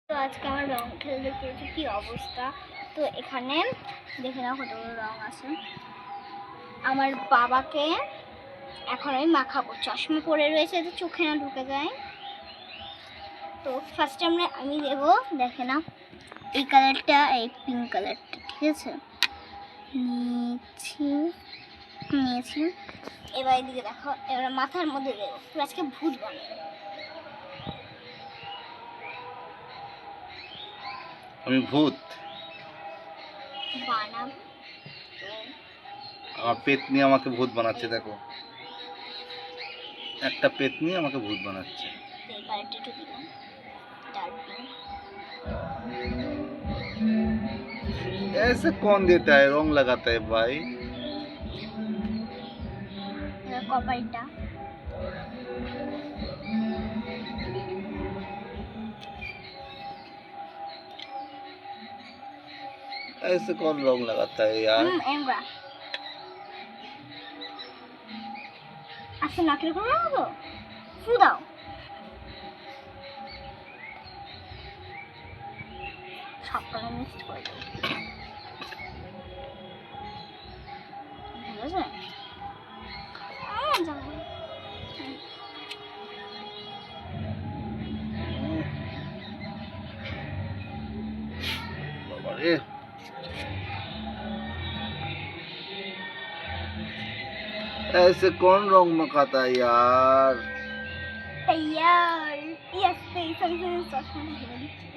তো আজকে আমার রং খেলে দেখতে কি অবস্থা। তো এখানে দেখে নাও কতগুলো রং আছে। আমার বাবাকে এখন আমি মাখাবো, চশমা পরে রয়েছে তো চোখে না ঢুকে যায়। তো ফার্স্টে আমি দেবো, দেখে নাও এই কালারটা, এই পিঙ্ক কালারটা, ঠিক আছে নিয়েছি। এবার এদিকে দেখো, এবার মাথার মধ্যে দেবো, পুরো আজকে ভূত বানাবো। আমি ভূত বানাবো। আমার পেতনি আমাকে ভূত বানাচ্ছে, দেখো একটা পেতনি আমাকে ভূত বানাচ্ছে। এই কালারটা একটু দিলাম, ডার্ক পিঙ্ক। ऐसे कौन देता है रंग लगाता है भाई? এবার কপালটা ऐसे कौन रंग लगाता है यार? এমরা আচ্ছা, নাকের করে লাগাবো, ফু দাও। সবটা মিক্সড করে দেবো, ঠিক আছে? बाबा रे, ऐसे कौन रंग मकाता है यार? तैयार। यस, सही चश्मा ढेले दिচ্ছি।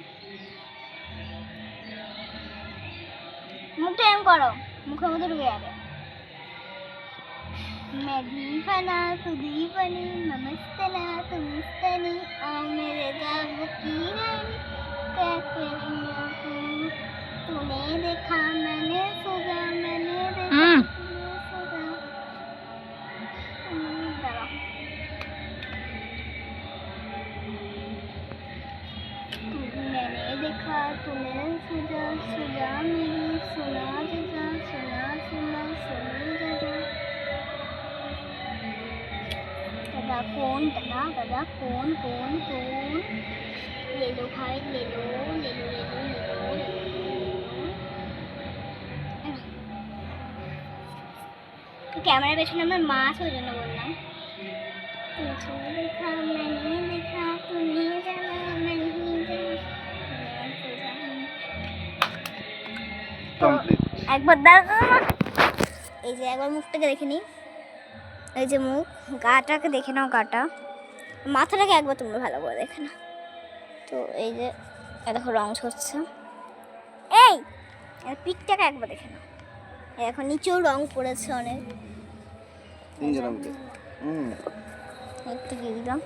মুখটা এম করো, মুখের মধ্যে ঢুকে যাবে। मैं दीवाना तू दीवानी, नमस्ते ना तू मिस्तनी, आओ मेरे गाँव की रानी, क्या करूँ तूने देखा मैंने सोचा, मैंने देखा तूने सोचा। दाঁড়াও, मैंने देखा तूने सोचा, सोचा मेरी सुना जजा, सुना सुना सुनी जजा। दादा कौन, दादा कौन कौन कौन, ले लो भाई ले लो ले लो ले लो ले लो ले लो। ক্যামেরার পেছনে আমার মা আছে, ওই জন্য বললাম। देखा मैंने देखा तूने जाना नहीं কমপ্লিট। একবার দাঁড়া, এই যে একবার মুখটাকে দেখে নিই, এই যে মুখ, গাটাকে দেখে নাও, গাটা, মাথাটাকে একবার তোমরা ভালো করে দেখে নাও। তো এই যে দেখো রং ছড়ছে, এই পিঠটাকে একবার দেখে নাও, এখন নিচেও রং পড়েছে অনেক। তিন জন একটু দিয়ে দিলাম।